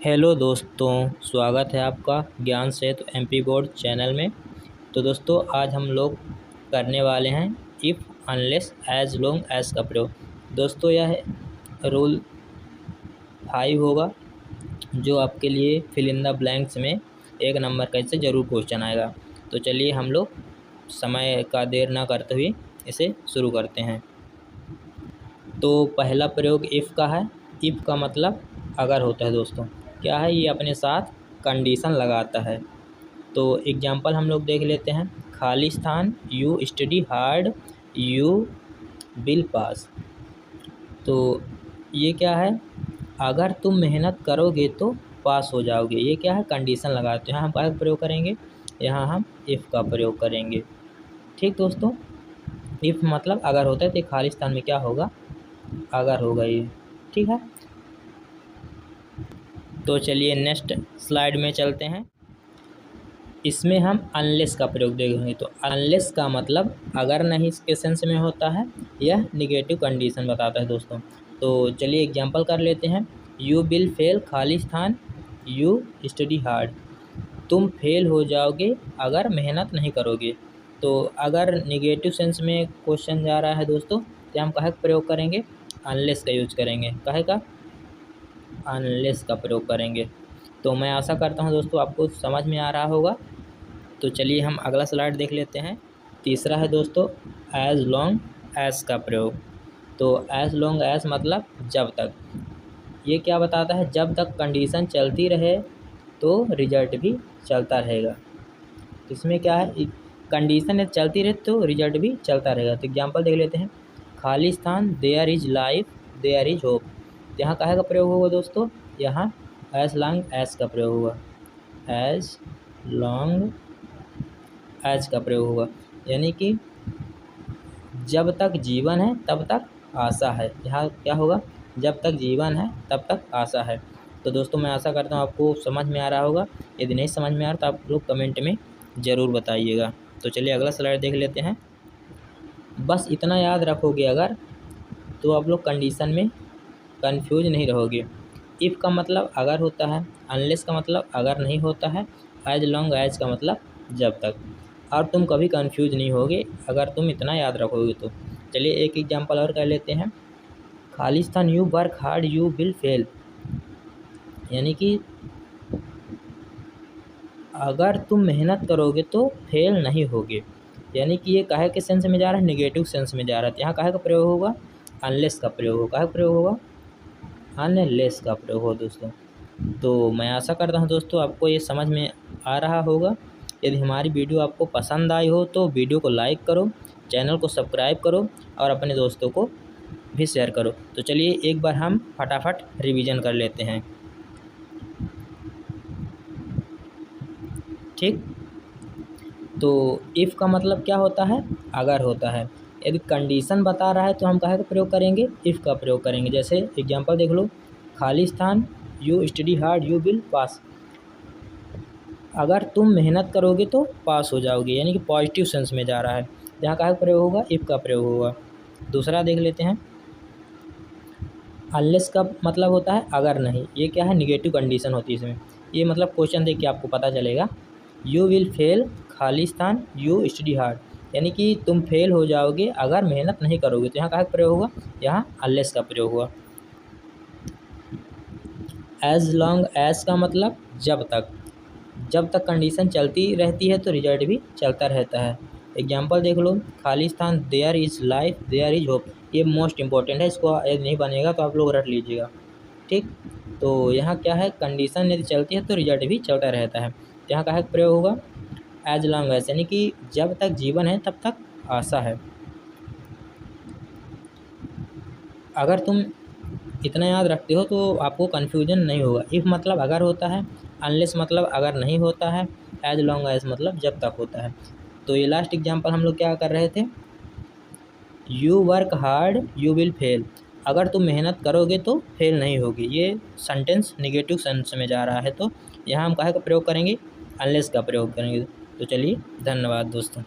Hello दोस्तों, स्वागत है आपका ज्ञान सेतु एमपी बोर्ड चैनल में। तो दोस्तों आज हम लोग करने वाले हैं if unless as long as का प्रयोग। दोस्तों यह रूल 5 होगा जो आपके लिए फिल इन द ब्लैंक्स में 1 नंबर का इससे ज़रूर क्वेश्चन आएगा। तो चलिए हम लोग समय का देर ना करते हुए इसे शुरू करते हैं। तो पहला प्रयोग इफ़ का है। इफ़ का मतलब अगर होता है दोस्तों, क्या है ये अपने साथ कंडीशन लगाता है। तो एग्जांपल हम लोग देख लेते हैं। Khalistan you study hard you will पास। तो ये क्या है, अगर तुम मेहनत करोगे तो पास हो जाओगे। ये क्या है, कंडीशन लगाते हैं। यहाँ हम क्या प्रयोग करेंगे, यहाँ हम इफ़ का प्रयोग करेंगे। ठीक दोस्तों, इफ़ मतलब अगर होता है तो खालिस्तान में क्या होगा, अगर होगा ये। ठीक है, तो चलिए नेक्स्ट स्लाइड में चलते हैं। इसमें हम अनलेस का प्रयोग देखेंगे। तो अनलेस का मतलब अगर नहीं इसके सेंस में होता है, यह निगेटिव कंडीशन बताता है दोस्तों। तो चलिए एग्जांपल कर लेते हैं। You will fail Khalistan you study hard. तुम फेल हो जाओगे अगर मेहनत नहीं करोगे। तो अगर निगेटिव सेंस में क्वेश्चन जा रहा है दोस्तों, तो हम काहे का प्रयोग करेंगे, अनलेस का यूज करेंगे। काहे का, अनलेस का प्रयोग करेंगे। तो मैं आशा करता हूँ दोस्तों आपको समझ में आ रहा होगा। तो चलिए हम अगला स्लाइड देख लेते हैं। तीसरा है दोस्तों एज लॉन्ग एज का प्रयोग। तो एज लॉन्ग एज मतलब जब तक। ये क्या बताता है, जब तक कंडीशन चलती रहे तो रिजल्ट भी चलता रहेगा। इसमें क्या है, कंडीशन चलती रहे तो रिजल्ट भी चलता रहेगा। तो एग्जांपल देख लेते हैं। Khalistan there is life there is hope. यहाँ काहे का प्रयोग होगा दोस्तों, यहाँ एज लॉन्ग एज का प्रयोग होगा। एज लॉन्ग एज का प्रयोग होगा, यानी कि जब तक जीवन है तब तक आशा है। यहाँ क्या होगा, जब तक जीवन है तब तक आशा है। तो दोस्तों मैं आशा करता हूँ आपको समझ में आ रहा होगा। यदि नहीं समझ में आ रहा तो आप लोग कमेंट में ज़रूर बताइएगा। तो चलिए अगला स्लाइड देख लेते हैं। बस इतना याद रखोगे अगर, तो आप लोग कंडीशन में कंफ्यूज नहीं रहोगे। इफ़ का मतलब अगर होता है, अनलेस का मतलब अगर नहीं होता है, एज लॉन्ग एज का मतलब जब तक। और तुम कभी कंफ्यूज नहीं होगे अगर तुम इतना याद रखोगे तो। चलिए एक एग्जांपल और कर लेते हैं। Khalistan you work hard you will fail. यानी कि अगर तुम मेहनत करोगे तो फेल नहीं होगे। यानी कि ये काहे के सेंस में जा रहा है, निगेटिव सेंस में जा रहा है। यहाँ काहे का प्रयोग होगा, अनलेस का प्रयोग होगा। काहे का प्रयोग होगा, अनलेस का प्रयोग हो दोस्तों। तो मैं आशा करता हूँ दोस्तों आपको ये समझ में आ रहा होगा। यदि हमारी वीडियो आपको पसंद आई हो तो वीडियो को लाइक करो, चैनल को सब्सक्राइब करो और अपने दोस्तों को भी शेयर करो। तो चलिए एक बार हम फटाफट रिवीजन कर लेते हैं। ठीक, तो इफ़ का मतलब क्या होता है, अगर होता है। यदि कंडीशन बता रहा है तो हम काहे का प्रयोग करेंगे, इफ़ का प्रयोग करेंगे। जैसे एग्जांपल देख लो, खालिस्तान you study hard you will pass. अगर तुम मेहनत करोगे तो पास हो जाओगे, यानी कि पॉजिटिव सेंस में जा रहा है। यहाँ का प्रयोग होगा, इफ़ का प्रयोग होगा। दूसरा देख लेते हैं। अनलेस का मतलब होता है अगर नहीं। ये क्या है, निगेटिव कंडीशन होती है इसमें। ये मतलब क्वेश्चन देख के आपको पता चलेगा। You will fail Khalistan you study hard, यानी कि तुम फेल हो जाओगे अगर मेहनत नहीं करोगे। तो यहाँ का प्रयोग होगा, यहाँ अनलेस का प्रयोग हुआ। एज लॉन्ग एज का मतलब जब तक। जब तक कंडीशन चलती रहती है तो रिजल्ट भी चलता रहता है। एग्जांपल देख लो, खालिस्तान there is life there is hope. ये मोस्ट इंपॉर्टेंट है, इसको यदि नहीं बनेगा तो आप लोग रट लीजिएगा। ठीक, तो यहाँ क्या है, कंडीशन यदि चलती है तो रिजल्ट भी चलता रहता है। तो यहाँ का प्रयोग होगा एज लॉन्ग एज, यानी कि जब तक जीवन है तब तक आशा है। अगर तुम इतना याद रखते हो तो आपको कन्फ्यूजन नहीं होगा। इफ़ मतलब अगर होता है, अनलेस मतलब अगर नहीं होता है, एज लॉन्ग एज मतलब जब तक होता है। तो ये लास्ट एग्जांपल हम लोग क्या कर रहे थे, you work hard you will fail. अगर तुम मेहनत करोगे तो फेल नहीं होगी। ये सेंटेंस निगेटिव सेंस में जा रहा है, तो यहाँ हम काहे का प्रयोग करेंगे, अनलेस का प्रयोग करेंगे। तो चलिए धन्यवाद दोस्तों।